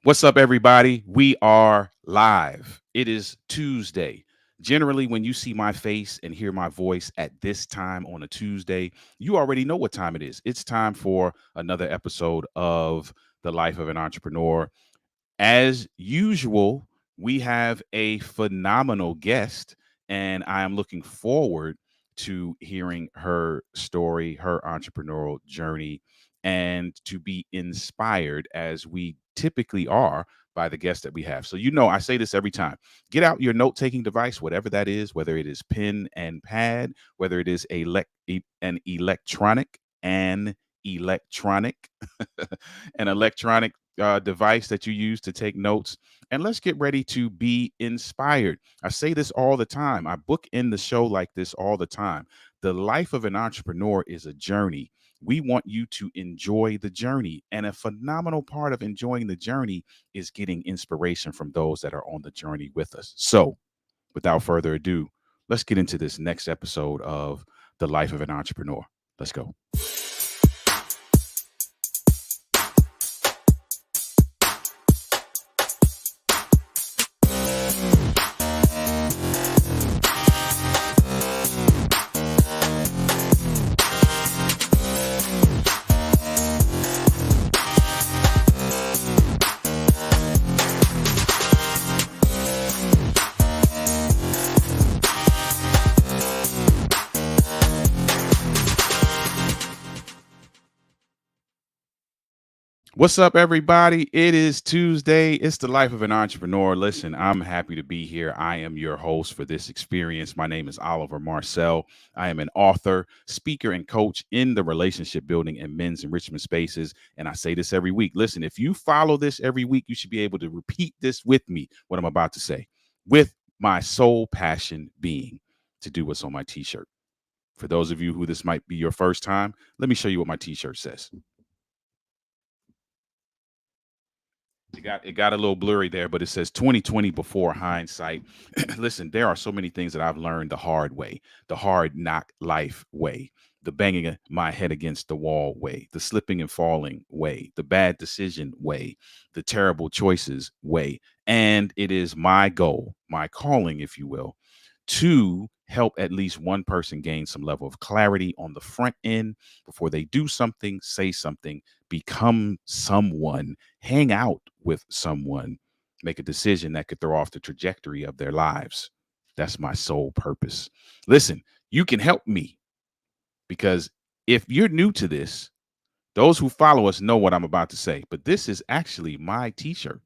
What's up, everybody? We are live. It is Tuesday. Generally, when you see my face and hear my voice at this time on a Tuesday, you already know what time it is. It's time for another episode of The Life of an Entrepreneur. As usual, we have a phenomenal guest, and I am looking forward to hearing her story, her entrepreneurial journey, and to be inspired as we typically are by the guests that we have. So, I say this every time: get out your note taking device, whatever that is, whether it is pen and pad, whether it is an electronic, an electronic, an electronic device that you use to take notes. And let's get ready to be inspired. I say this all the time. I book in the show like this all the time. The life of an entrepreneur is a journey. We want you to enjoy the journey. And a phenomenal part of enjoying the journey is getting inspiration from those that are on the journey with us. So, without further ado, let's get into this next episode of The Life of an Entrepreneur. Let's go. What's up, everybody? It is Tuesday. It's the life of an entrepreneur. Listen, I'm happy to be here. I am your host for this experience. My name is Oliver Marcel. I am an author, speaker, and coach in the relationship building and men's enrichment spaces. And I say this every week. Listen, if you follow this every week, you should be able to repeat this with me, what I'm about to say, with my sole passion being to do what's on my t-shirt. For those of you who this might be your first time, let me show you what my t-shirt says. It got a little blurry there, but it says 2020 before hindsight. Listen, there are so many things that I've learned the hard way, the hard knock life way, the banging my head against the wall way, the slipping and falling way, the bad decision way, the terrible choices way. And it is my goal, my calling, if you will, to help at least one person gain some level of clarity on the front end before they do something, say something, become someone, hang out with someone, make a decision that could throw off the trajectory of their lives. That's my sole purpose. Listen, you can help me because if you're new to this, those who follow us know what I'm about to say, but this is actually my t-shirt.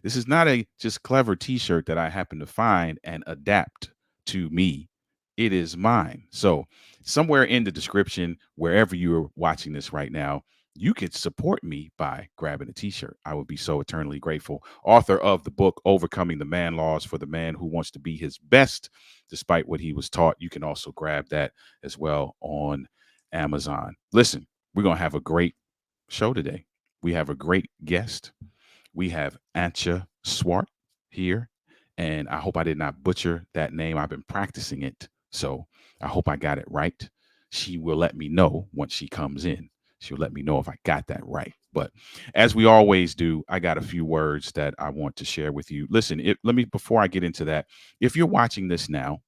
This is not a just clever t-shirt that I happen to find and adapt to me. It is mine. So, somewhere in the description, wherever you're watching this right now, you could support me by grabbing a t-shirt. I would be so eternally grateful. Author of the book Overcoming the Man Laws for the Man Who Wants to Be His Best Despite What He Was Taught. You can also grab that as well on Amazon. Listen, we're going to have a great show today. We have a great guest. We have Antje Swart here, and I hope I did not butcher that name. I've been practicing it, so I hope I got it right. She will let me know once she comes in. She'll let me know if I got that right. But as we always do, I got a few words that I want to share with you. Listen, let me before I get into that, if you're watching this now,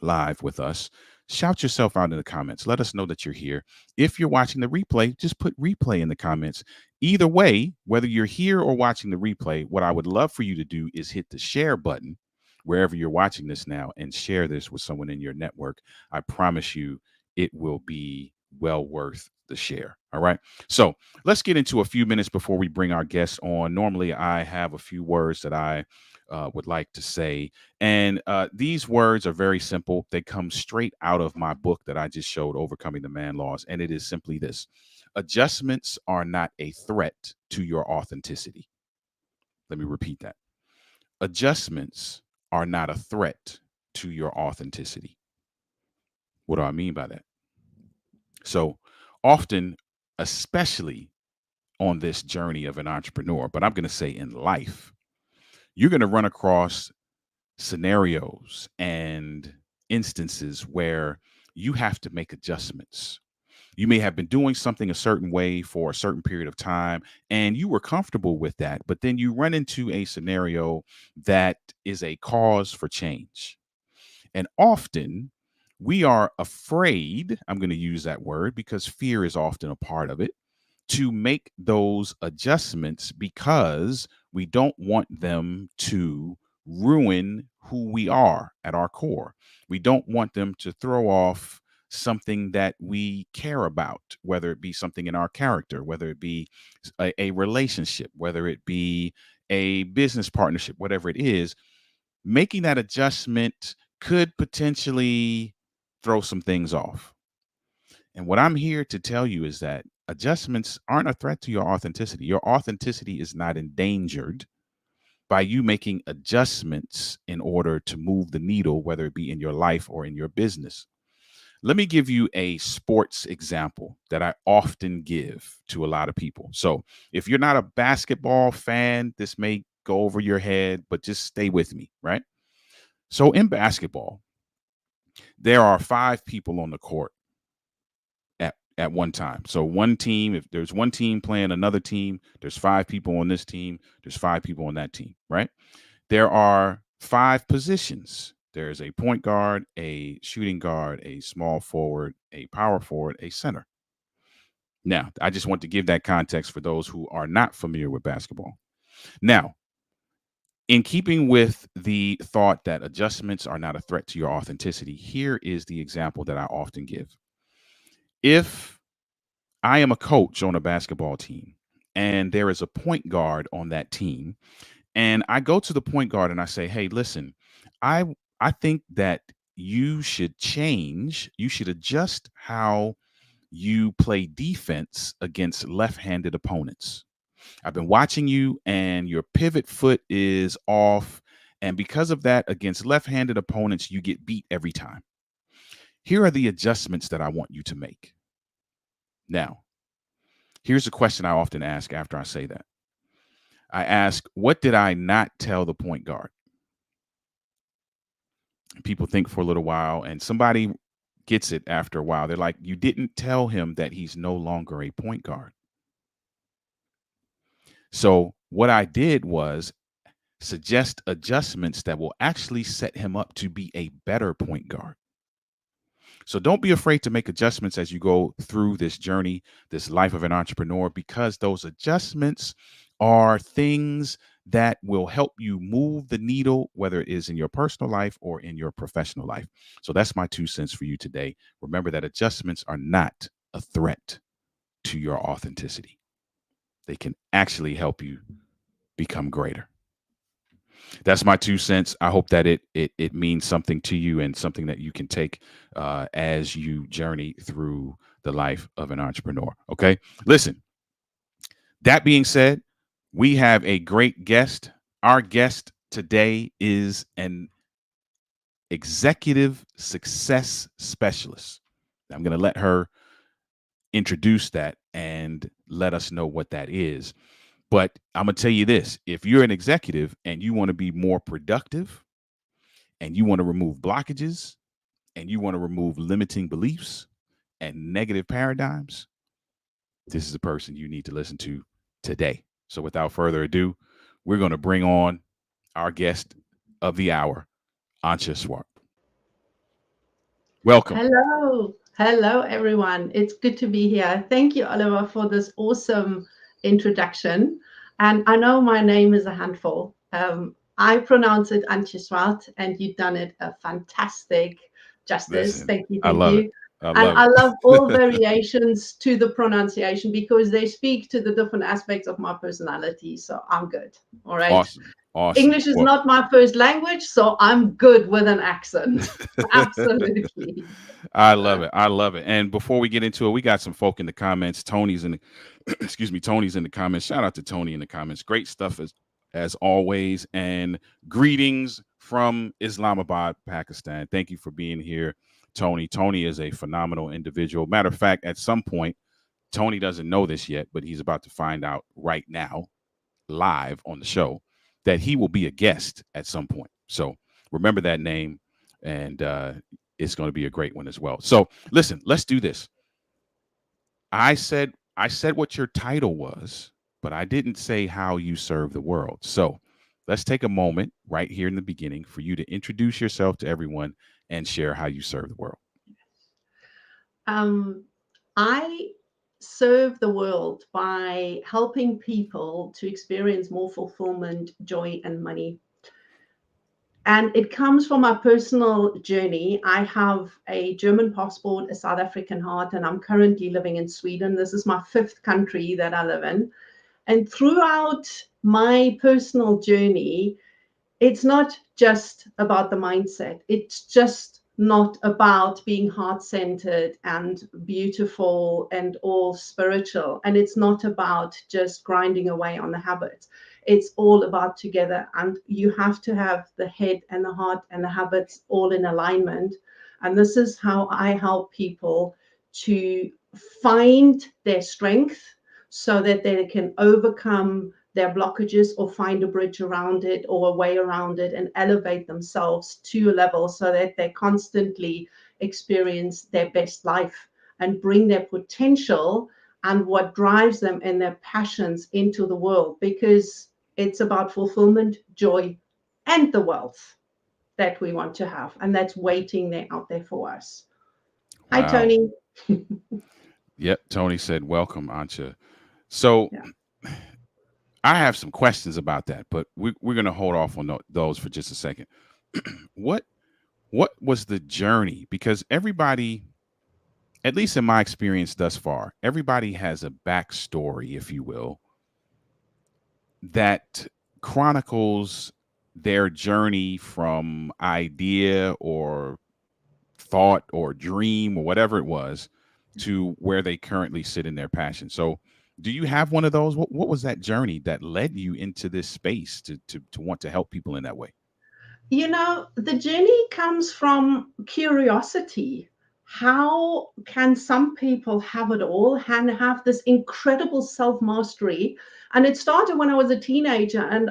live with us, shout yourself out in the comments. Let us know that you're here. If you're watching the replay, just put replay in the comments. Either way, whether you're here or watching the replay, what I would love for you to do is hit the share button wherever you're watching this now and share this with someone in your network. I promise you it will be well worth the share. All right. So let's get into a few minutes before we bring our guests on. Normally, I have a few words that I would like to say. And these words are very simple. They come straight out of my book that I just showed, Overcoming the Man Laws. And it is simply this: adjustments are not a threat to your authenticity. Let me repeat that. Adjustments are not a threat to your authenticity. What do I mean by that? So often, especially on this journey of an entrepreneur, but I'm going to say in life, you're going to run across scenarios and instances where you have to make adjustments. You may have been doing something a certain way for a certain period of time, and you were comfortable with that, but then you run into a scenario that is a cause for change. And often we are afraid, I'm going to use that word because fear is often a part of it, to make those adjustments because we don't want them to ruin who we are at our core. We don't want them to throw off something that we care about, whether it be something in our character, whether it be a relationship, whether it be a business partnership, whatever it is. Making that adjustment could potentially throw some things off. And what I'm here to tell you is that adjustments aren't a threat to your authenticity. Your authenticity is not endangered by you making adjustments in order to move the needle, whether it be in your life or in your business. Let me give you a sports example that I often give to a lot of people. So, if you're not a basketball fan, this may go over your head, but just stay with me, right? So, in basketball, there are 5 people on the court at one time. So one team, if there's one team playing another team, there's 5 people on this team, there's 5 people on that team, right? There are 5 positions. There's a point guard, a shooting guard, a small forward, a power forward, a center. Now, I just want to give that context for those who are not familiar with basketball. Now, in keeping with the thought that adjustments are not a threat to your authenticity, here is the example that I often give. If I am a coach on a basketball team and there is a point guard on that team, and I go to the point guard and I say, "Hey, listen, I I think that you should change, you should adjust how you play defense against left-handed opponents. I've been watching you and your pivot foot is off, and because of that against left-handed opponents you get beat every time. Here are the adjustments that I want you to make." Now, here's a question I often ask after I say that. I ask, what did I not tell the point guard? People think for a little while, and somebody gets it after a while. They're like, you didn't tell him that he's no longer a point guard. So, what I did was suggest adjustments that will actually set him up to be a better point guard. So don't be afraid to make adjustments as you go through this journey, this life of an entrepreneur, because those adjustments are things that will help you move the needle, whether it is in your personal life or in your professional life. So that's my 2 cents for you today. Remember that adjustments are not a threat to your authenticity. They can actually help you become greater. That's my 2 cents. I hope that it means something to you and something that you can take as you journey through the life of an entrepreneur. Okay, listen. That being said, we have a great guest. Our guest today is an executive success specialist. I'm going to let her introduce that and let us know what that is. But I'm going to tell you this, if you're an executive and you want to be more productive and you want to remove blockages and you want to remove limiting beliefs and negative paradigms, this is the person you need to listen to today. So without further ado, we're going to bring on our guest of the hour, Antje Swart. Welcome. Hello. Hello, everyone. It's good to be here. Thank you, Oliver, for this awesome introduction. And I know my name is a handful. I pronounce it Antje Swart, and you've done it a fantastic justice. Listen, Thank you. I Thank love it. you. I And love I love all it. variations to the pronunciation because they speak to the different aspects of my personality. So I'm good. All right. Awesome. Awesome. English is Well, not my first language, so I'm good with an accent. Absolutely. I love it. I love it. And before we get into it, we got some folk in the comments. Tony's in the excuse me, Tony's in the comments. Shout out to Tony in the comments. Great stuff as always. And greetings from Islamabad, Pakistan. Thank you for being here, Tony. Tony is a phenomenal individual. Matter of fact, at some point, Tony doesn't know this yet, but he's about to find out right now, live on the show, that he will be a guest at some point. So remember that name, and it's going to be a great one as well. So listen, let's do this. I said what your title was, but I didn't say how you serve the world. So let's take a moment right here in the beginning for you to introduce yourself to everyone and share how you serve the world. Um, I serve the world by helping people to experience more fulfillment, joy, and money. And it comes from my personal journey. I have a German passport, a South African heart, and I'm currently living in Sweden. This is my fifth country that I live in. And throughout my personal journey, it's not just about the mindset. It's just not about being heart centered and beautiful and all spiritual. And it's not about just grinding away on the habits. It's all about together. And you have to have the head and the heart and the habits all in alignment. And this is how I help people to find their strength so that they can overcome their blockages or find a bridge around it or a way around it and elevate themselves to a level so that they constantly experience their best life and bring their potential and what drives them and their passions into the world, because it's about fulfillment, joy, and the wealth that we want to have, and that's waiting there out there for us. Hi, Wow. Tony. Yep. Tony said, welcome, Ancha. So Yeah. I have some questions about that, but we're going to hold off on those for just a second. what what was the journey? Because everybody, at least in my experience thus far, everybody has a backstory, if you will, that chronicles their journey from idea or thought or dream or whatever it was to where they currently sit in their passion. So, do you have one of those? What was that journey that led you into this space to want to help people in that way? The journey comes from curiosity. How can some people have it all and have this incredible self mastery? And it started when I was a teenager, and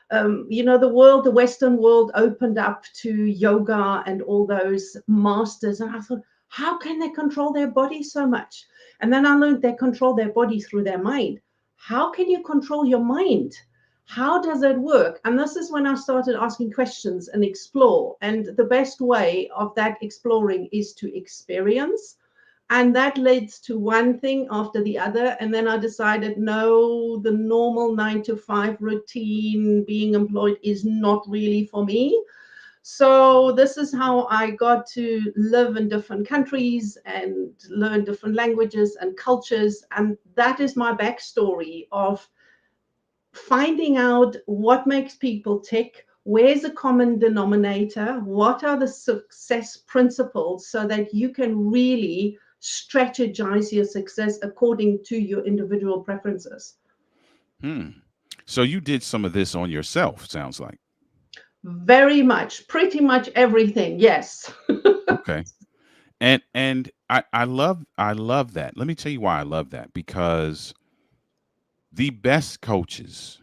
the Western world opened up to yoga and all those masters. And I thought, how can they control their body so much? And then I learned they control their body through their mind. How can you control your mind? How does it work? And this is when I started asking questions and explore. And the best way of that exploring is to experience. And that leads to one thing after the other. And then I decided, no, the normal 9 to 5 routine, being employed, is not really for me. So this is how I got to live in different countries and learn different languages and cultures. And that is my backstory of finding out what makes people tick, where's the common denominator, what are the success principles, so that you can really strategize your success according to your individual preferences. Hmm. So you did some of this on yourself, sounds like. Very much, pretty much everything, yes. Okay. And I love that. Let me tell you why I love that, because the best coaches,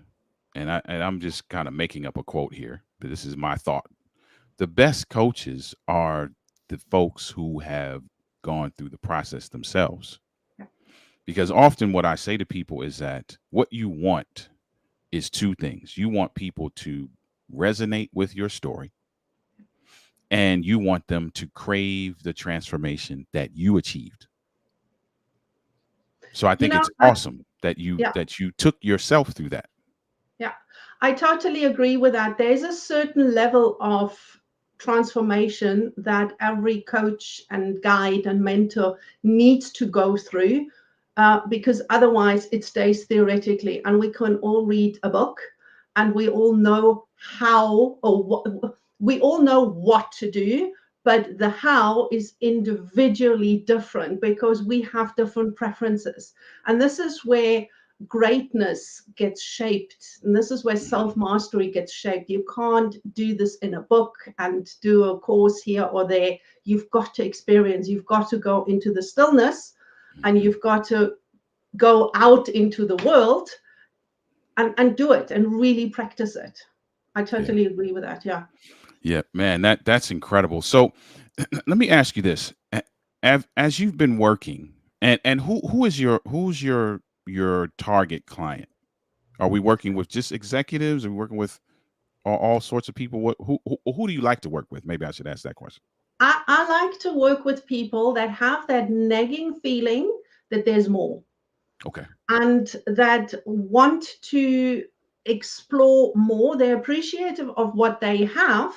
and I'm just kind of making up a quote here, but this is my thought. The best coaches are the folks who have gone through the process themselves. Because often what I say to people is that what you want is two things. You want people to resonate with your story, and you want them to crave the transformation that you achieved. So I you think know it's I, awesome that you yeah. that you took yourself through that. Yeah, I totally agree with that. There's a certain level of transformation that every coach and guide and mentor needs to go through, because otherwise it stays theoretically. And we can all read a book and we all know how or what we all know what to do, but the how is individually different because we have different preferences. And this is where greatness gets shaped, and this is where Mhm. self-mastery gets shaped. You can't do this in a book and do a course here or there. You've got to experience, you've got to go into the stillness, and Mhm. you've got to go out into the world and do it and really practice it. I Yeah. totally agree with that. Yeah. Yeah, man, that's incredible. So let me ask you this. As you've been working And who's your target client? Are we working with just executives? Are we working with all sorts of people? Who do you like to work with? Maybe I should ask that question. I like to work with people that have that nagging feeling that there's more, Okay. and that want to explore more. They're appreciative of what they have,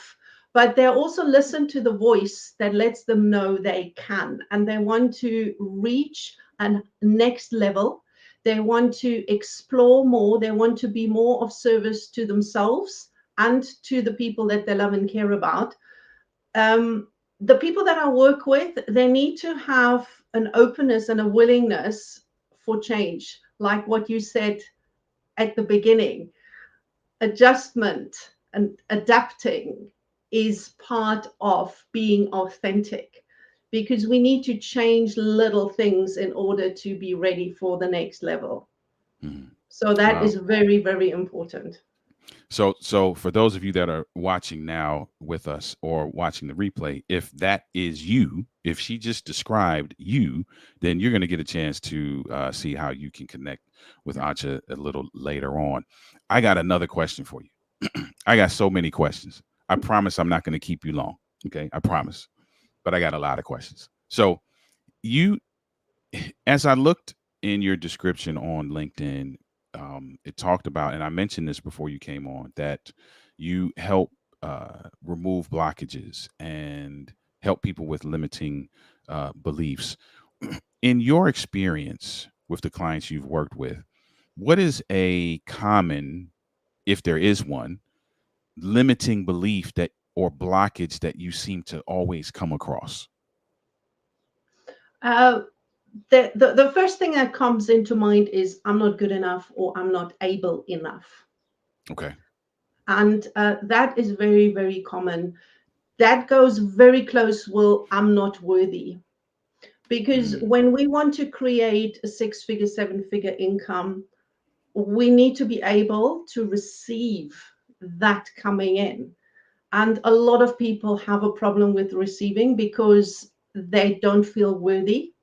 but they also listen to the voice that lets them know they can, and they want to reach a next level. They want to explore more. They want to be more of service to themselves and to the people that they love and care about. The people that I work with, they need to have an openness and a willingness for change, like what you said at the beginning. Adjustment and adapting is part of being authentic, because we need to change little things in order to be ready for the next level. Mhm. So that Wow. is very, very important. So for those of you that are watching now with us or watching the replay, if that is you, if she just described you, then you're going to get a chance to see how you can connect with Antje a little later on. I got another question for you. I got so many questions. I promise I'm not going to keep you long. Okay, I promise. But I got a lot of questions. So you, as I looked in your description on LinkedIn, it talked about, and I mentioned this before you came on, that you help remove blockages and help people with limiting beliefs. In your experience with the clients you've worked with, what is a common, if there is one, limiting belief that or blockage that you seem to always come across? Uh, the first thing that comes into mind is I'm not good enough or I'm not able enough. Okay. And that is very, very common. That goes very close. Well, I'm not worthy. Because Mm, when we want to create a 6 figure, 7 figure income, we need to be able to receive that coming in. And a lot of people have a problem with receiving because they don't feel worthy.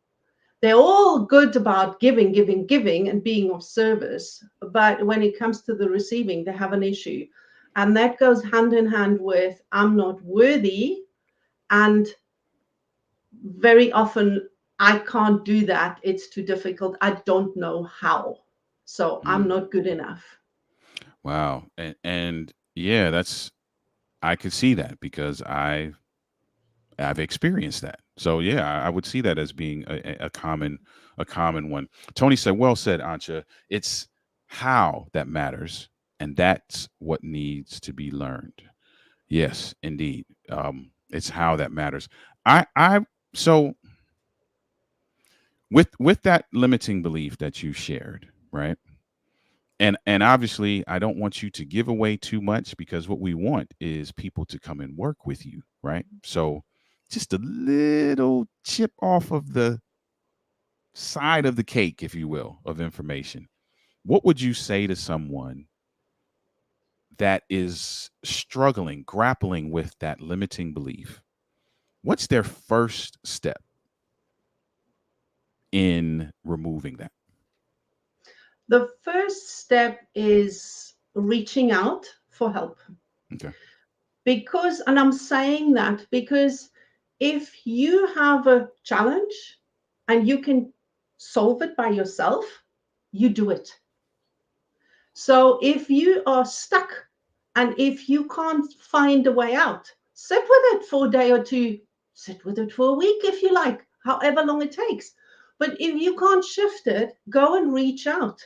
They're all good about giving, giving, giving, and being of service. But when it comes to the receiving, they have an issue. And that goes hand in hand with I'm not worthy. And very often, I can't do that. It's too difficult. I don't know how. So I'm mm. not good enough. Wow. And yeah, that's I could see that because I've experienced that. So yeah, I would see that as being a common one. Tony said, "Well said, Ancha. It's how that matters, and that's what needs to be learned." Yes, indeed. It's how that matters. I so with that limiting belief that you shared, right? And obviously I don't want you to give away too much because what we want is people to come and work with you, right? So just a little chip off of the side of the cake, if you will, of information. What would you say to someone that is struggling, grappling with that limiting belief? What's their first step in removing that? The first step is reaching out for help. Okay. Because, and I'm saying that because if you have a challenge and you can solve it by yourself, you do it. So if you are stuck and if you can't find a way out, sit with it for a day or two, sit with it for a week if you like, however long it takes. But if you can't shift it, go and reach out.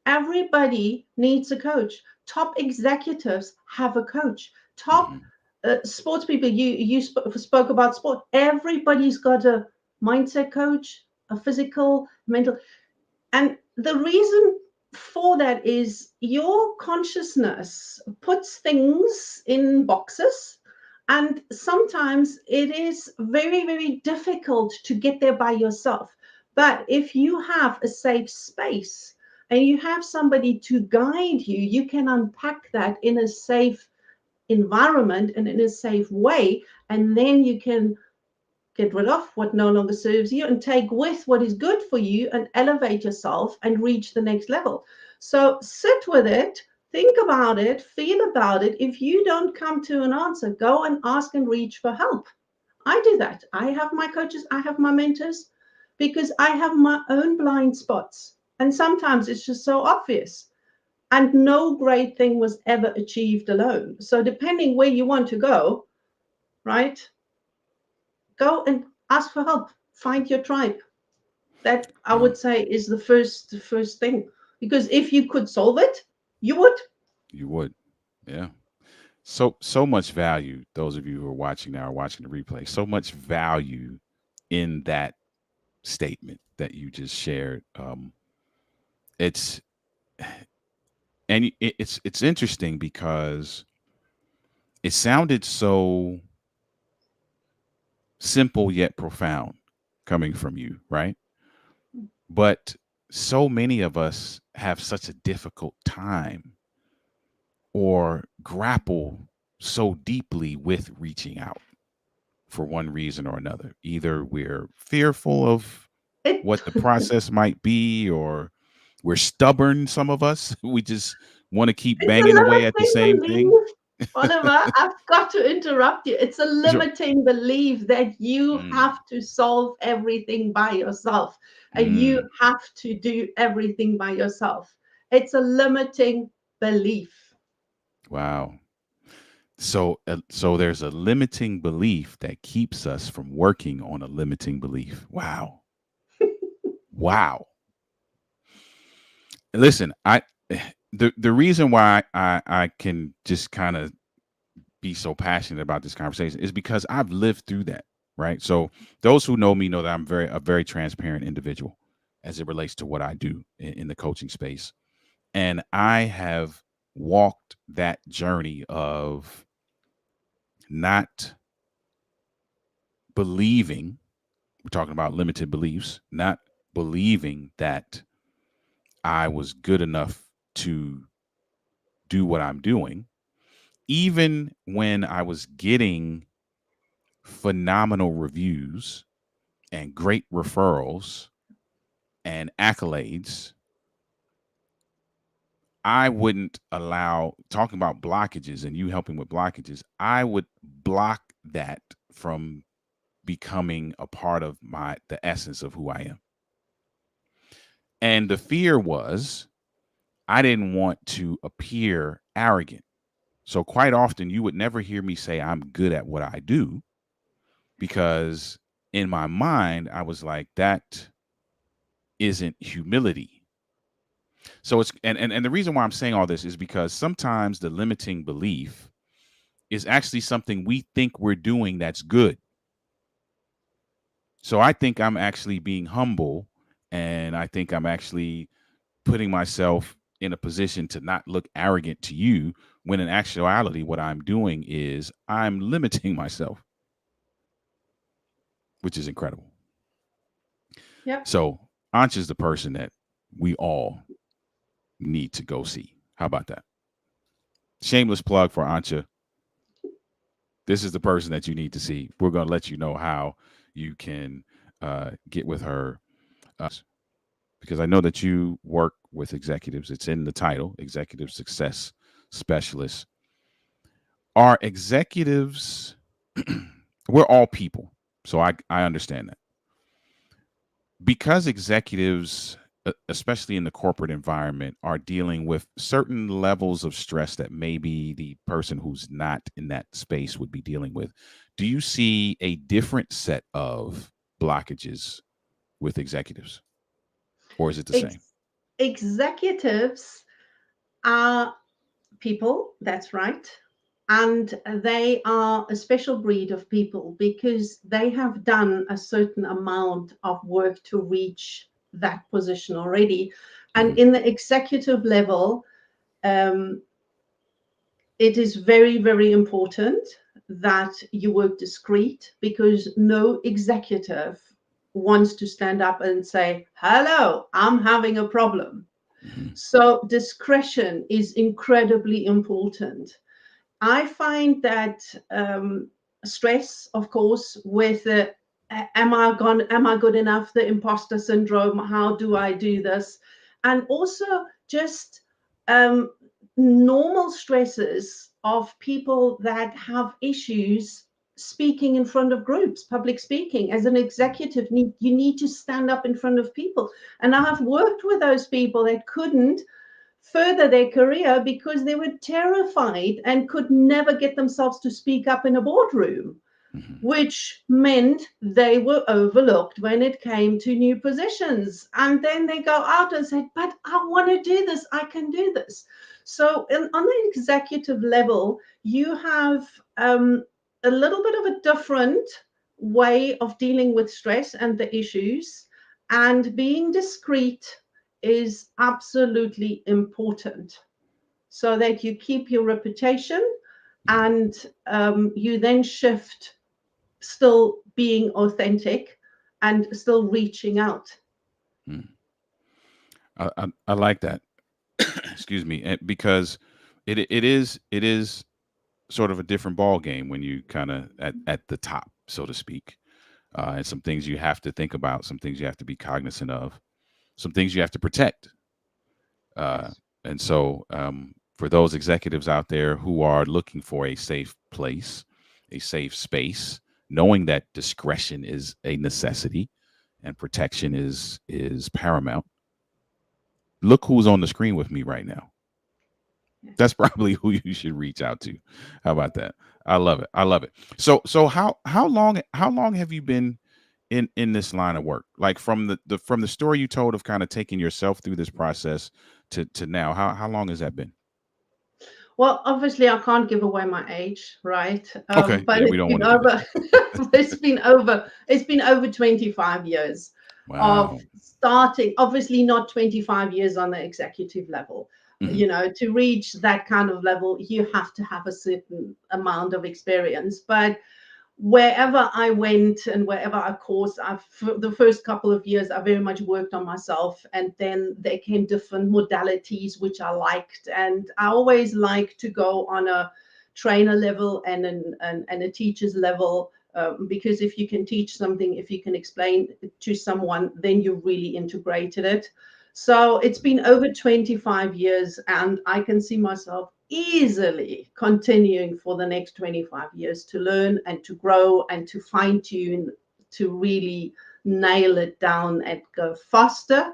Everybody needs a coach. Top executives have a coach. Top Hmm. sports people, you spoke about sport. Everybody's got a mindset coach, a physical, mental. And the reason for that is your consciousness puts things in boxes. And sometimes it is very, very difficult to get there by yourself. But if you have a safe space and you have somebody to guide you, you can unpack that in a safe environment and in a safe way. And then you can get rid of what no longer serves you and take with what is good for you and elevate yourself and reach the next level. So sit with it, think about it, feel about it. If you don't come to an answer, go and ask and reach for help. I do that. I have my coaches, I have my mentors, because I have my own blind spots. And sometimes it's just so obvious. And no great thing was ever achieved alone. So depending where you want to go, right? Go and ask for help. Find your tribe. That I Yeah, would say is the first thing. Because if you could solve it, you would. you would. Yeah. So much value. Those of you who are watching now, are watching the replay. So much value in that statement that you just shared. It's and it's interesting because it sounded so simple yet profound coming from you, right? But so many of us have such a difficult time or grapple so deeply with reaching out for one reason or another. Either we're fearful of It what the process might be, or we're stubborn, some of us. We just want to keep It's banging away at a the limiting same thing. belief, Oliver. I've got to interrupt you. It's a Sure. limiting belief that you Mm, have to solve everything by yourself and you mm, have to do everything by yourself. It's a limiting belief. wow. So there's a limiting belief that keeps us from working on a limiting belief. Wow. Wow. Listen, I the reason why I can just kind of be so passionate about this conversation is because I've lived through that, right? So those who know me know that I'm a very transparent individual as it relates to what I do in the coaching space. And I have walked that journey of not believing, we're talking about limited beliefs, not believing that I was good enough to do what I'm doing, even when I was getting phenomenal reviews and great referrals and accolades. I wouldn't allow, talking about blockages and you helping with blockages, I would block that from becoming a part of the essence of who I am. And the fear was I didn't want to appear arrogant. So quite often you would never hear me say I'm good at what I do, because in my mind I was like, that isn't humility. So it's and the reason why I'm saying all this is because sometimes the limiting belief is actually something we think we're doing that's good. So I think I'm actually being humble, and I think I'm actually putting myself in a position to not look arrogant to you, when in actuality what I'm doing is I'm limiting myself, which is incredible. Yep. So Anch is the person that we all need to go see. How about that? Shameless plug for Ancha. This is the person that you need to see. We're going to let you know how you can get with her, because I know that you work with executives. It's in the title, Executive Success Specialist. Are executives, we're all people. So I understand that. Because executives, especially in the corporate environment, are dealing with certain levels of stress that maybe the person who's not in that space would be dealing with, do you see a different set of blockages with executives, or is it the same? Ex- Executives are people, that's right. And they are a special breed of people because they have done a certain amount of work to reach that position already. And Mm-hmm. in the executive level, um, it is very, very important that you work discreet, because no executive wants to stand up and say, hello, I'm having a problem. Mm-hmm. So discretion is incredibly important. I find that stress, of course, with Am I good enough? The imposter syndrome. How do I do this? And also just um, normal stresses of people that have issues speaking in front of groups, public speaking. As an executive, you need to stand up in front of people. And I have worked with those people that couldn't further their career because they were terrified and could never get themselves to speak up in a boardroom, Mhm. which meant they were overlooked when it came to new positions. And then they go out and say, but I want to do this, I can do this. So, on the executive level, you have a little bit of a different way of dealing with stress and the issues, and being discreet is absolutely important so that you keep your reputation, Mhm. and you then shift, still being authentic and still reaching out. Mhm. I like that. Excuse me, because it is sort of a different ball game when you kind of at the top, so to speak. And some things you have to think about, some things you have to be cognizant of, some things you have to protect. Uh, Yes. and so, for those executives out there who are looking for a safe place, a safe space, knowing that discretion is a necessity and protection is paramount, look who's on the screen with me right now. That's Yes. probably who you should reach out to. How about that? I love it. I love it. So how long have you been in this line of work? Like from the story you told of kind of taking yourself through this process to now. How long has that been? Well, obviously, I can't give away my age, right? Okay. But Yeah, we it's don't been want to do over. that. It's been over 25 years of Wow. starting. Obviously, not 25 years on the executive level. Hmm. To reach that kind of level, you have to have a certain amount of experience. But wherever I went and wherever I course, for the first couple of years, I very much worked on myself. And then there came different modalities, which I liked. And I always like to go on a trainer level and a teacher's level. Because if you can teach something, if you can explain it to someone, then you really integrated it. So it's been over 25 years, and I can see myself easily continuing for the next 25 years to learn and to grow and to fine tune, to really nail it down and go faster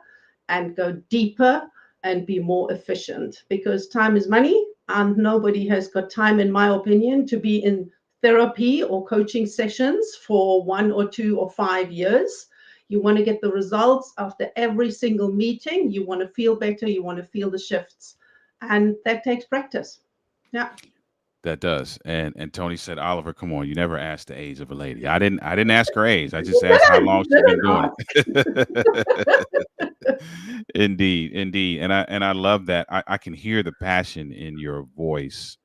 and go deeper and be more efficient, because time is money, and nobody has got time, in my opinion, to be in therapy or coaching sessions for 1 or 2 or 5 years. You want to get the results after every single meeting. You want to feel better. You want to feel the shifts. And that takes practice. Yeah. That does. And Tony said, Oliver, come on, you never asked the age of a lady. I didn't ask her age. I just asked how long she's been Didn't doing ask. it. Indeed, indeed. And I love that. I can hear the passion in your voice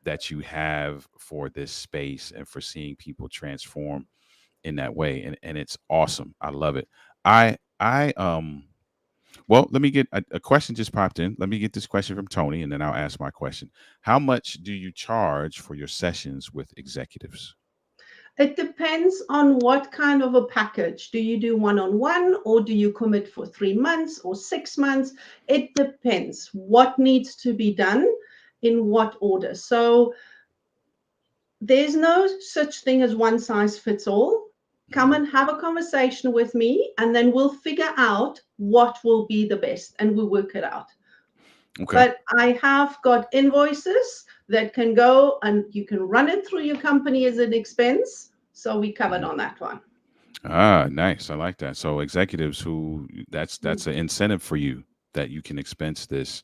that you have for this space and for seeing people transform in that way. And it's awesome. I love it. I well, let me get a question just popped in. Let me get this question from Tony and then I'll ask my question. How much do you charge for your sessions with executives? It depends on what kind of a package. Do you do one on one, or do you commit for 3 months or 6 months? It depends what needs to be done in what order. So there's no such thing as one size fits all. Come Mhm. and have a conversation with me, and then we'll figure out what will be the best, and we'll work it out. Okay. But I have got invoices that can go, and you can run it through your company as an expense. So we covered Mhm. on that one. Ah, nice. I like that. So executives who that's Mm. an incentive for you that you can expense this.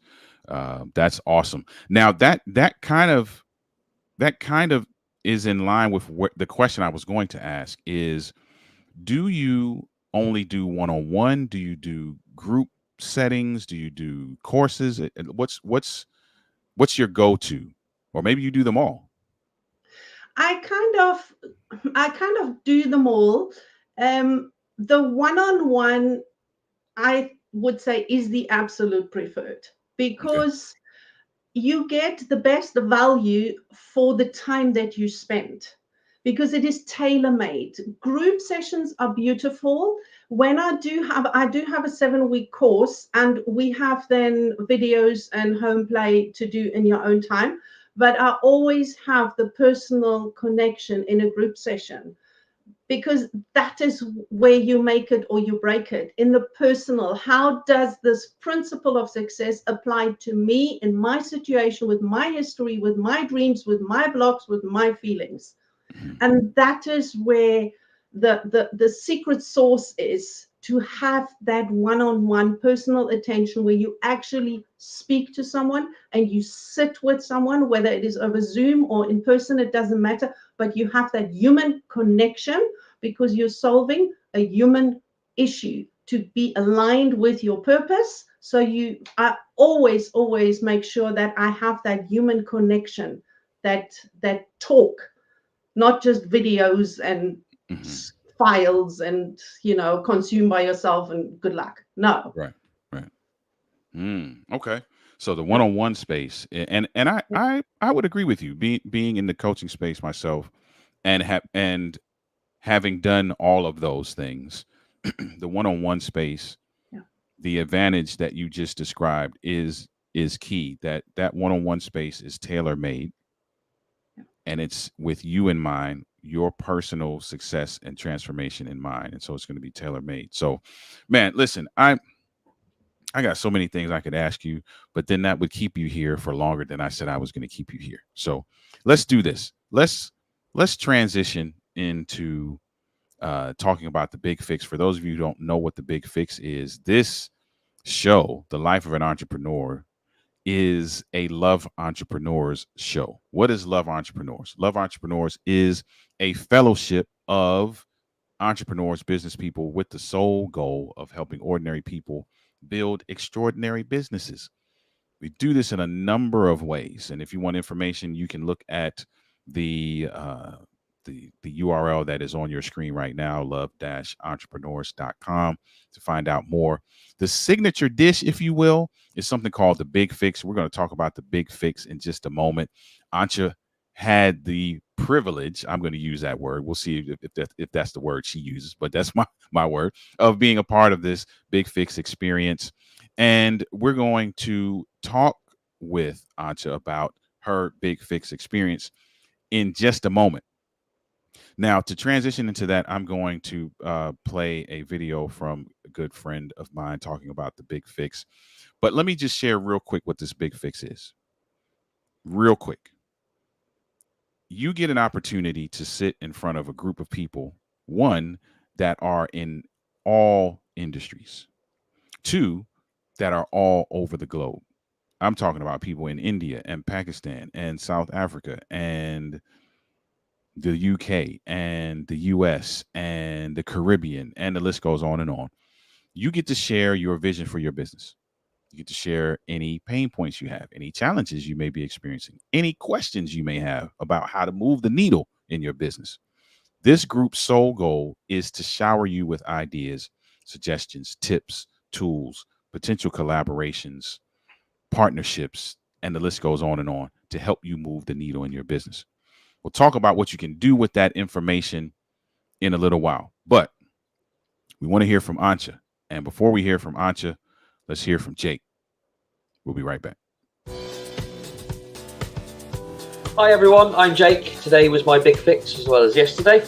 That's awesome. Now that kind of is in line with what the question I was going to ask is, do you only do one-on-one? Do you do group settings? Do you do courses? What's your go-to? Or maybe you do them all. I kind of do them all. The one-on-one, I would say, is the absolute preferred, Okay. because you get the best value for the time that you spend. because it is tailor-made. Group sessions are beautiful. When I do have a 7-week course, and we have then videos and home play to do in your own time. But I always have the personal connection in a group session, because that is where you make it or you break it in the personal. How does this principle of success apply to me in my situation, with my history, with my dreams, with my blocks, with my feelings? And that is where the secret sauce is, to have that one-on-one personal attention, where you actually speak to someone and you sit with someone, whether it is over Zoom or in person, it doesn't matter, but you have that human connection, because you're solving a human issue to be aligned with your purpose. So I always make sure that I have that human connection, that talk, not just videos and files and, consumed by yourself and good luck. No. Right. Right. Okay. So the one-on-one space, and I would agree with you. Being in the coaching space myself, and having done all of those things, the one-on-one space, Yeah. the advantage that you just described is key. That one-on-one space is tailor-made, Yeah. and it's with you in mind, your personal success and transformation in mind, and so it's going to be tailor-made. So, man, listen, I got so many things I could ask you, but then that would keep you here for longer than I said I was going to keep you here. So let's do this. Let's transition into talking about the big fix. For those of you who don't know what the big fix is, this show, The Life of an Entrepreneur, is a Love Entrepreneurs show. What is Love Entrepreneurs? Love Entrepreneurs is a fellowship of entrepreneurs, business people with the sole goal of helping ordinary people build extraordinary businesses. We do this in a number of ways, and if you want information, you can look at the the URL that is on your screen right now, love-entrepreneurs.com, to find out more. The signature dish, if you will, is something called the Big Fix. We're going to talk about the Big Fix in just a moment. Antje had the privilege, I'm going to use that word, we'll see if that's the word she uses, but that's my word, of being a part of this Big Fix experience. And we're going to talk with Antje about her Big Fix experience in just a moment. Now, to transition into that, I'm going to play a video from a good friend of mine talking about the Big Fix. But let me just share real quick what this Big Fix is. Real quick. You get an opportunity to sit in front of a group of people, one, that are in all industries, two, that are all over the globe. I'm talking about people in India and Pakistan and South Africa and the UK and the US and the Caribbean, and the list goes on and on. You get to share your vision for your business. You get to share any pain points you have, any challenges you may be experiencing, any questions you may have about how to move the needle in your business. This group's sole goal is to shower you with ideas, suggestions, tips, tools, potential collaborations, partnerships, and the list goes on and on, to help you move the needle in your business. We'll talk about what you can do with that information in a little while. But we want to hear from Antje. And before we hear from Antje, let's hear from Jake. We'll be right back. Hi everyone, I'm Jake. Today was my big fix as well as yesterday.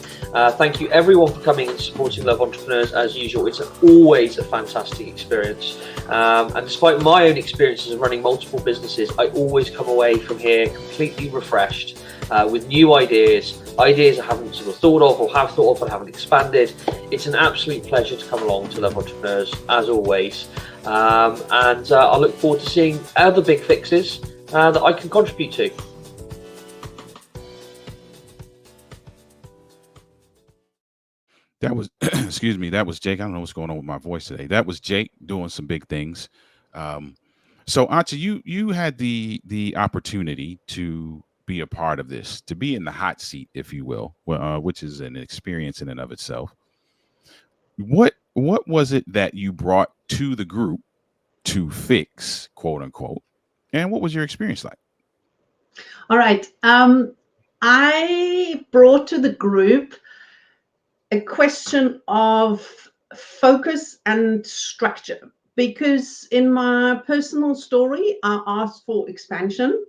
Thank you everyone for coming and supporting Love Entrepreneurs as usual. It's always a fantastic experience. And despite my own experiences of running multiple businesses, I always come away from here completely refreshed with new ideas I haven't sort of thought of or have thought of but haven't expanded. It's an absolute pleasure to come along to Love Entrepreneurs as always. And I look forward to seeing other big fixes that I can contribute to. That was, excuse me, that was Jake. I don't know what's going on with my voice today. That was Jake doing some big things. So Antje, you had the opportunity to be a part of this, to be in the hot seat, if you will, which is an experience in and of itself. What was it that you brought to the group to fix, quote unquote, and what was your experience like? All right. I brought to the group a question of focus and structure, because in my personal story, I asked for expansion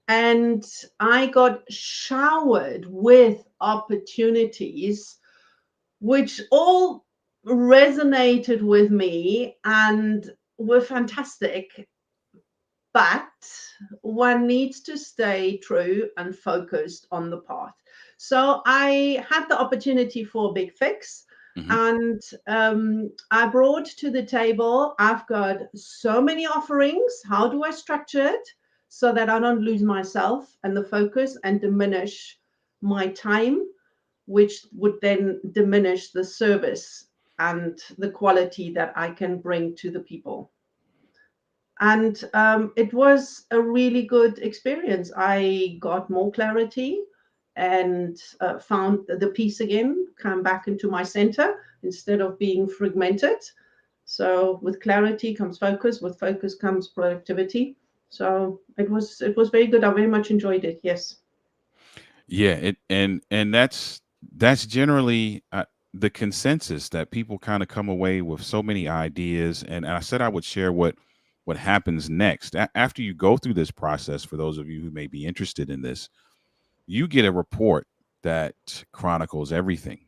and I got showered with opportunities which all resonated with me and were fantastic. But one needs to stay true and focused on the path. So I had the opportunity for a big fix. Mm-hmm. And I brought to the table, I've got so many offerings. How do I structure it so that I don't lose myself and the focus and diminish my time, which would then diminish the service and the quality that I can bring to the people. And it was a really good experience. I got more clarity and found the peace again, come back into my center instead of being fragmented. So with clarity comes focus, with focus comes productivity. So it was very good. I very much enjoyed it. Yes. Yeah, and that's generally the consensus, that people kind of come away with so many ideas. And I said I would share what happens next after you go through this process. For those of you who may be interested in this, you get a report that chronicles everything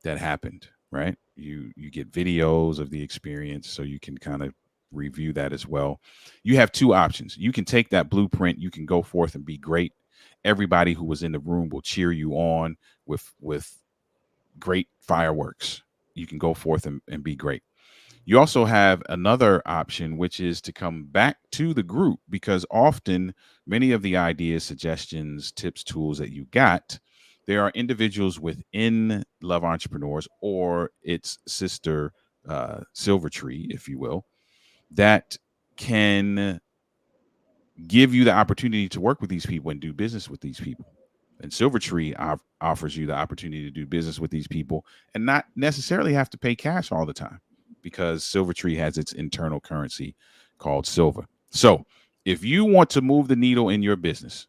that happened. Right? You get videos of the experience, so you can kind of review that as well. You have two options. You can take that blueprint. You can go forth and be great. Everybody who was in the room will cheer you on with great fireworks. You can go forth and be great. You also have another option, which is to come back to the group, because often many of the ideas, suggestions, tips, tools that you got, there are individuals within Love Entrepreneurs or its sister Silver Tree, if you will, that can give you the opportunity to work with these people and do business with these people. And Silvertree offers you the opportunity to do business with these people and not necessarily have to pay cash all the time, because Silvertree has its internal currency called Silver. So if you want to move the needle in your business,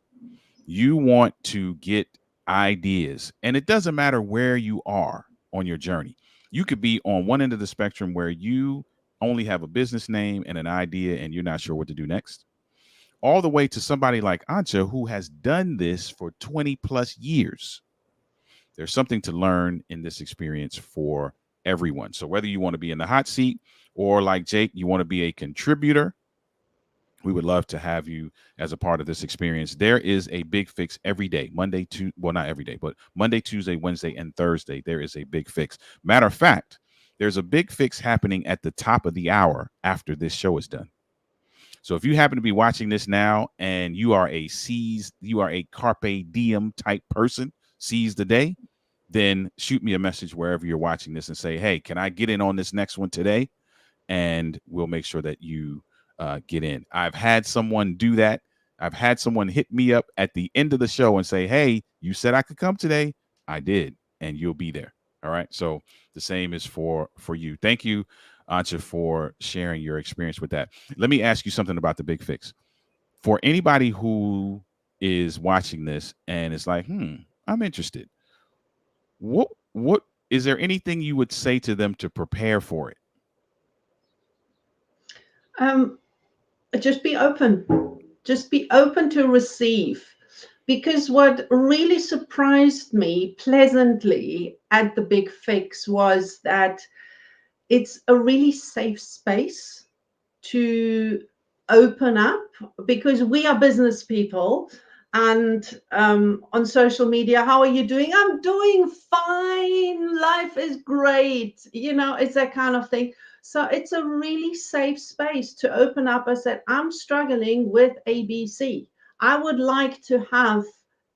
you want to get ideas, and it doesn't matter where you are on your journey. You could be on one end of the spectrum where you only have a business name and an idea and you're not sure what to do next, all the way to somebody like Antje, who has done this for 20 plus years. There's something to learn in this experience for everyone. So whether you want to be in the hot seat or, like Jake, you want to be a contributor, we would love to have you as a part of this experience. There is a big fix every day, Monday to, well, not every day, but Monday, Tuesday, Wednesday, and Thursday. There is a big fix. Matter of fact, there's a big fix happening at the top of the hour after this show is done. So if you happen to be watching this now and you are a carpe diem type person, seize the day, then shoot me a message wherever you're watching this and say, hey, can I get in on this next one today? And we'll make sure that you get in. I've had someone do that. I've had someone hit me up at the end of the show and say, hey, you said I could come today. I did, and you'll be there. All right. So the same is for you. Thank you, Antje, for sharing your experience with that. Let me ask you something about the big fix. For anybody who is watching this and is like, I'm interested. What is there anything you would say to them to prepare for it? Just be open. Just be open to receive. Because what really surprised me pleasantly at the Big Fix was that it's a really safe space to open up, because we are business people. And on social media, how are you doing? I'm doing fine. Life is great. It's that kind of thing. So it's a really safe space to open up. I said, I'm struggling with ABC. I would like to have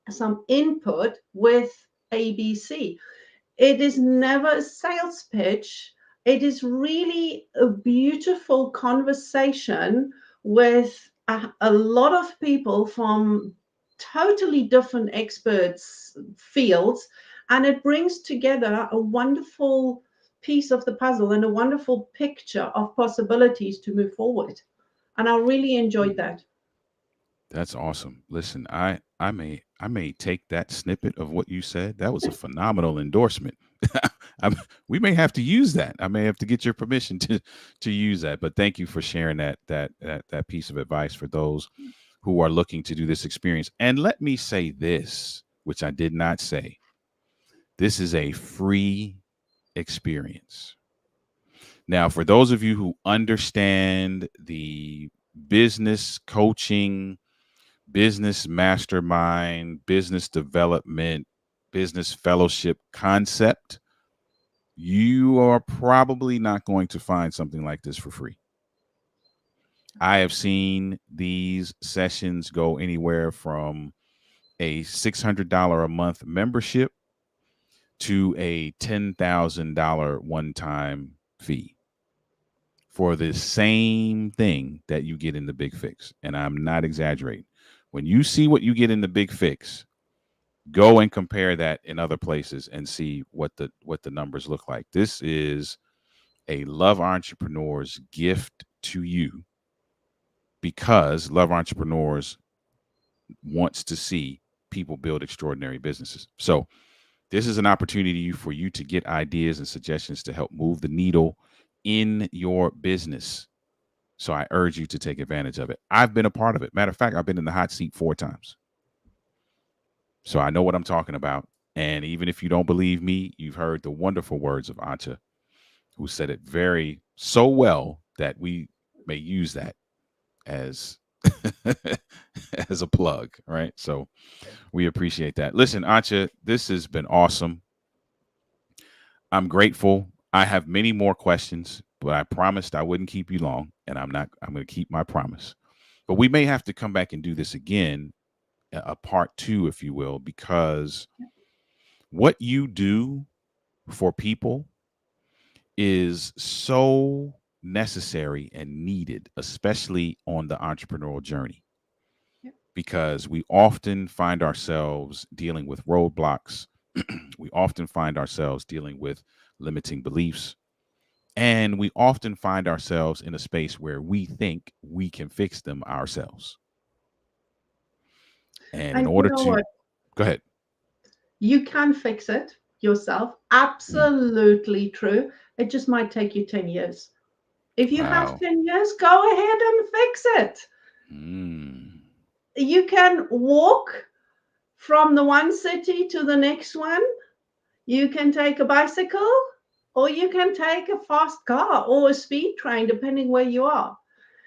some input with ABC. It is never a sales pitch. It is really a beautiful conversation with a lot of people from totally different experts fields, and it brings together a wonderful piece of the puzzle and a wonderful picture of possibilities to move forward. And I really enjoyed that. That's awesome. Listen, I may take that snippet of what you said. That was a phenomenal endorsement. I'm, we may have to use that. I may have to get your permission to use that. But thank you for sharing that piece of advice for those who are looking to do this experience. And let me say this, which I did not say. This is a free experience. Now, for those of you who understand the business coaching, business mastermind, business development, business fellowship concept, you are probably not going to find something like this for free. I have seen these sessions go anywhere from a $600 a month membership to a $10,000 one time fee for the same thing that you get in the big fix. And I'm not exaggerating. When you see what you get in the big fix, go and compare that in other places and see what the numbers look like. This is a Love Entrepreneurs gift to you because Love Entrepreneurs wants to see people build extraordinary businesses. So this is an opportunity for you to get ideas and suggestions to help move the needle in your business. So I urge you to take advantage of it. I've been a part of it. Matter of fact, I've been in the hot seat 4 times. So I know what I'm talking about. And even if you don't believe me, you've heard the wonderful words of Antje, who said it very so well that we may use that as as a plug, right? So we appreciate that. Listen, Antje, this has been awesome. I'm grateful. I have many more questions, but I promised I wouldn't keep you long, and I'm not. I'm going to keep my promise. But we may have to come back and do this again, a part two, if you will, because what you do for people is so necessary and needed, especially on the entrepreneurial journey, Yeah. because we often find ourselves dealing with roadblocks. We often find ourselves dealing with limiting beliefs. And we often find ourselves in a space where we think we can fix them ourselves. And in And you order know to what? go ahead. You can fix it yourself. Mm, Absolutely true. It just might take you 10 years. If you have wow. 10 years, go ahead and fix it. Mm, You can walk from the one city to the next one. You can take a bicycle, or you can take a fast car or a speed train, depending where you are.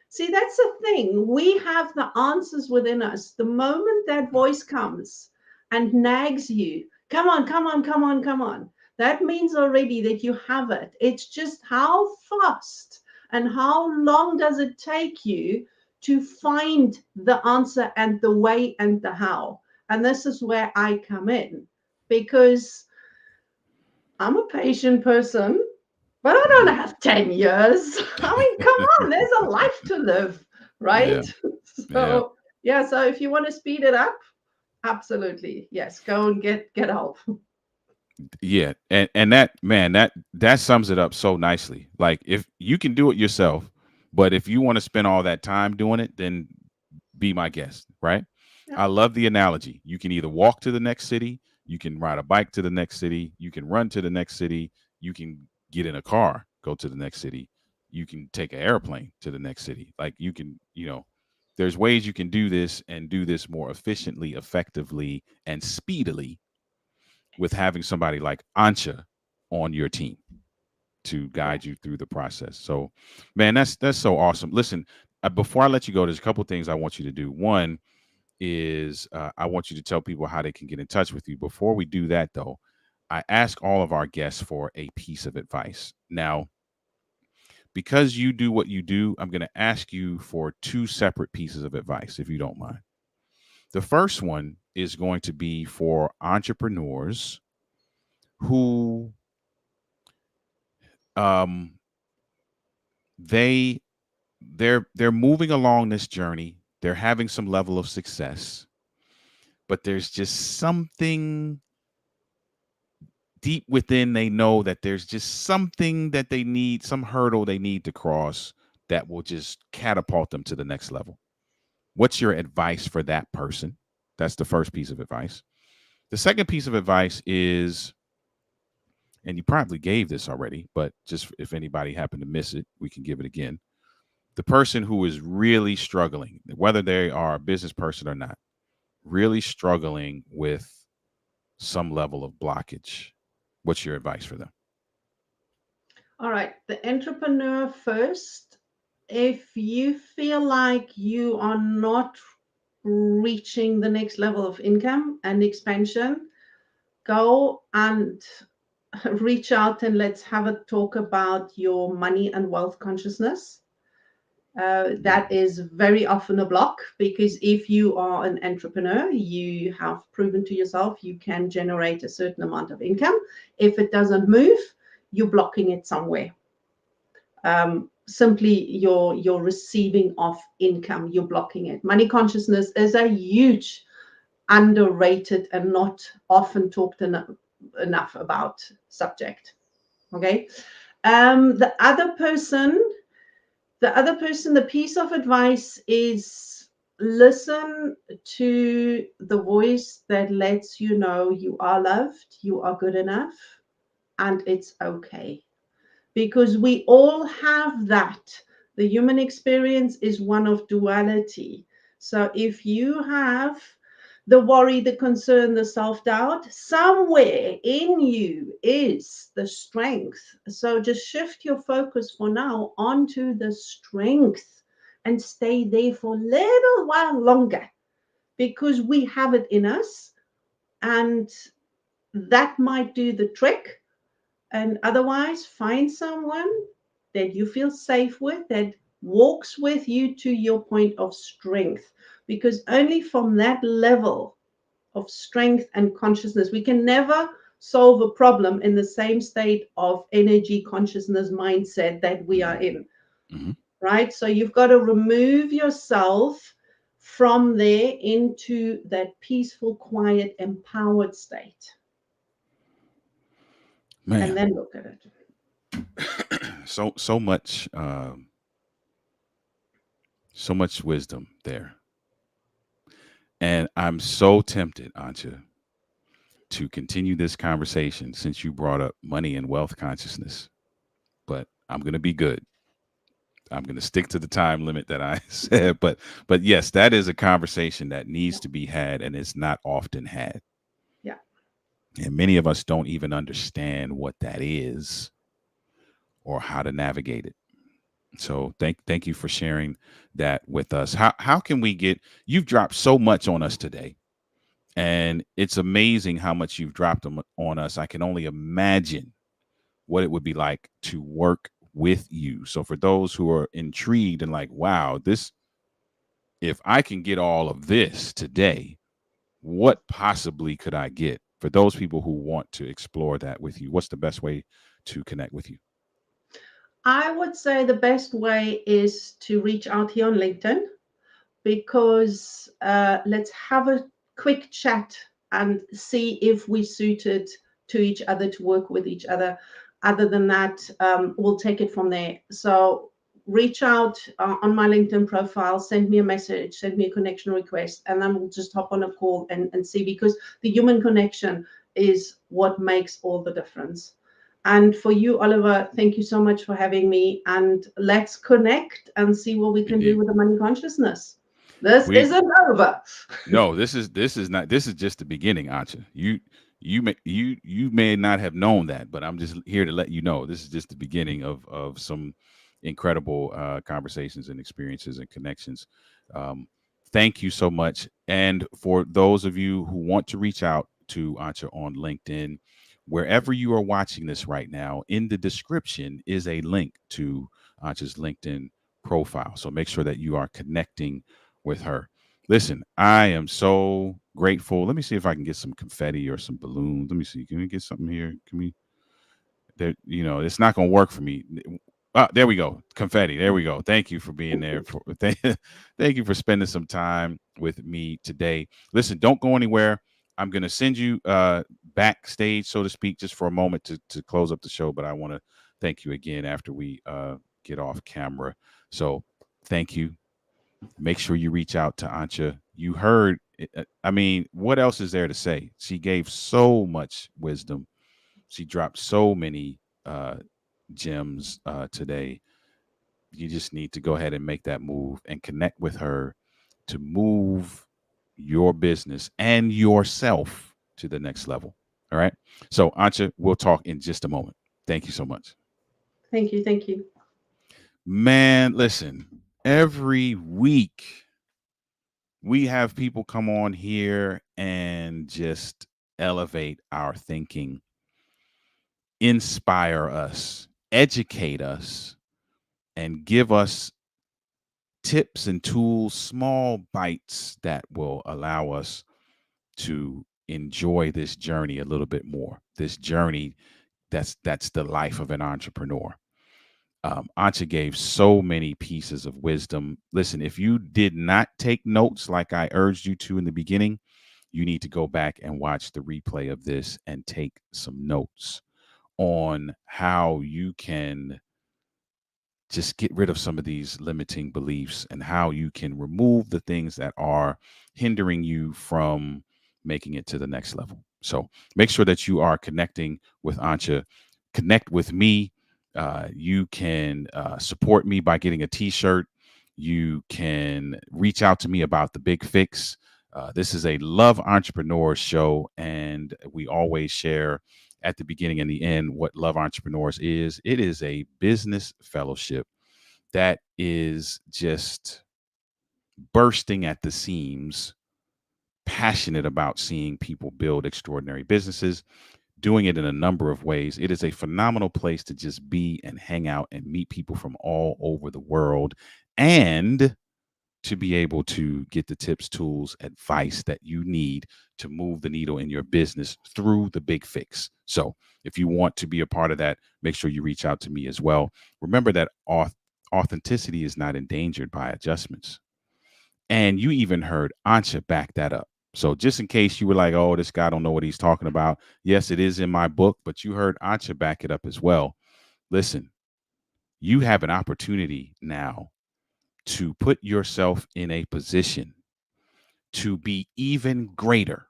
See, that's the thing. We have the answers within us. The moment that voice comes and nags you, come on, come on, come on, come on, that means already that you have it. It's just how fast and how long does it take you to find the answer and the way and the how. And this is where I come in because I'm a patient person, but I don't mhm. have 10 years. I mean, come on, there's a life to live, right? Yeah. Yeah. So, yeah, so if you want to speed it up, absolutely. Yes, go and get help. Yeah. And that man, that sums it up so nicely. Like if you can do it yourself, but if you want to spend all that time doing it, then be my guest, right? Yeah. I love the analogy. You can either walk to the next city, you can ride a bike to the next city, you can run to the next city, you can get in a car, go to the next city, you can take an airplane to the next city. Like you can, there's ways you can do this and do this more efficiently, effectively, and speedily with having somebody like Ancha on your team to Yeah. guide you through the process. So, man, that's so awesome. Listen, before I let you go, there's a couple things I want you to do. One is I want you to tell people how they can get in touch with you. Before we do that, though, I ask all of our guests for a piece of advice. Now, because you do what you do, I'm going to ask you for two separate pieces of advice, if you don't mind. The first one is going to be for entrepreneurs who um, they they're moving along this journey. They're having some level of success, but there's just something deep within they know that there's just something that they need, some hurdle they need to cross that will just catapult them to the next level. What's your advice for that person? That's the first piece of advice. The second piece of advice is, and you probably gave this already, but just if anybody happened to miss it, we can give it again. The person who is really struggling, whether they are a business person or not, really struggling with some level of blockage. What's your advice for them? All right, the entrepreneur first. If you feel like you are not reaching the next level of income and expansion, go and reach out and let's have a talk about your money and wealth consciousness. That is very often a block, because if you are an entrepreneur, you have proven to yourself you can generate a certain amount of income. If it doesn't move, you're blocking it somewhere. Simply your receiving of income, you're blocking it. Money consciousness is a huge, underrated, and not often talked enough about subject. Okay. The other person, the piece of advice is listen to the voice that lets you know you are loved, you are good enough, and it's okay. Because we all have that. The human experience is one of duality. So if you have the worry, the concern, the self-doubt, somewhere in you is the strength. So just shift your focus for now onto the strength and stay there for a little while longer, because we have it in us, and that might do the trick. And otherwise, find someone that you feel safe with, that walks with you to your point of strength, because only from that level of strength and consciousness, we can never solve a problem in the same state of energy, consciousness, mindset that we are in. Mm-hmm. Right? So you've got to remove yourself from there into that peaceful, quiet, empowered state. Man. And then look at it. So much so much wisdom there. And I'm so tempted, Antje, to continue this conversation since you brought up money and wealth consciousness. But I'm going to be good. I'm going to stick to the time limit that I said. But yes, that is a conversation that needs to be had, and it's not often had. Yeah. And many of us don't even understand what that is or how to navigate it. So thank you for sharing that with us. How can we get, you've dropped so much on us today, and it's amazing how much you've dropped on us. I can only imagine what it would be like to work with you. So for those who are intrigued and like, wow, this, if I can get all of this today, what possibly could I get? For those people who want to explore that with you, what's the best way to connect with you? I would say the best way is to reach out here on LinkedIn, because let's have a quick chat and see if we suited to each other, to work with each other. Other than that, we'll take it from there. So reach out on my LinkedIn profile, send me a message, send me a connection request, and then we'll just hop on a call and see, because the human connection is what makes all the difference. And for you, Oliver, thank you so much for having me. And let's connect and see what we can do with the money consciousness. This isn't over. No, this is not. This is just the beginning, Antje. You may not have known that, but I'm just here to let you know this is just the beginning of some incredible conversations and experiences and connections. Thank you so much. And for those of you who want to reach out to Antje on LinkedIn, wherever you are watching this right now, in the description is a link to Antje's LinkedIn profile. So make sure that you are connecting with her. Listen, I am so grateful. Let me see if I can get some confetti or some balloons. Let me see. Can we get something here? Can we? There, it's not going to work for me. There we go. Confetti. There we go. Thank you for being there. Thank you for spending some time with me today. Listen, don't go anywhere. I'm going to send you backstage, so to speak, just for a moment to close up the show. But I want to thank you again after we get off camera. So thank you. make sure you reach out to Antje. You heard, I mean, what else is there to say? She gave so much wisdom. She dropped so many gems today. You just need to go ahead and make that move and connect with her to move your business and yourself to the next level. All right. So, Antje, we'll talk in just a moment. Thank you so much. Thank you. Thank you. Man, listen, every week we have people come on here and just elevate our thinking, inspire us, educate us, and give us tips and tools, small bites that will allow us to enjoy this journey a little bit more. This journey that's the life of an entrepreneur. Antje gave so many pieces of wisdom. Listen, if you did not take notes like I urged you to in the beginning, you need to go back and watch the replay of this and take some notes on how you can just get rid of some of these limiting beliefs and how you can remove the things that are hindering you from making it to the next level. So make sure that you are connecting with Antje. Connect with me. You can support me by getting a t-shirt. You can reach out to me about the big fix. This is a love entrepreneurs show, and we always share at the beginning and the end what Love Entrepreneurs is. It is a business fellowship that is just bursting at the seams, passionate about seeing people build extraordinary businesses, doing it in a number of ways. It is a phenomenal place to just be and hang out and meet people from all over the world, and to be able to get the tips, tools, advice that you need to move the needle in your business through the big fix. So if you want to be a part of that, make sure you reach out to me as well. Remember that authenticity is not endangered by adjustments. And you even heard Antje back that up. So just in case you were like, oh, this guy don't know what he's talking about. Yes, it is in my book, but you heard Antje back it up as well. Listen, you have an opportunity now to put yourself in a position to be even greater,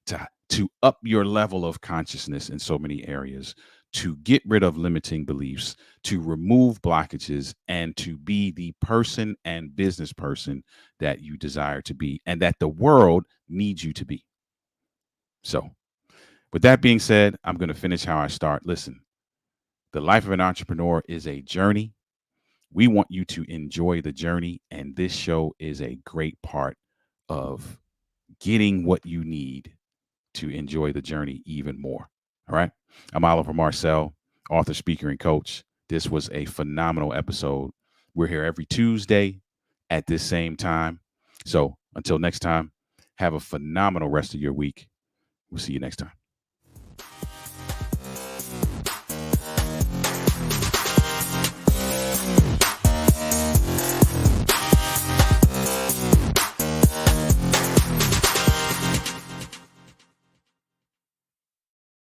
to up your level of consciousness in so many areas, to get rid of limiting beliefs, to remove blockages, and to be the person and business person that you desire to be and that the world needs you to be. So, with that being said, I'm going to finish how I start. Listen, the life of an entrepreneur is a journey. We want you to enjoy the journey, and this show is a great part of getting what you need to enjoy the journey even more. All right. I'm Oliver Marcel, author, speaker, and coach. This was a phenomenal episode. We're here every Tuesday at this same time. So until next time, have a phenomenal rest of your week. We'll see you next time.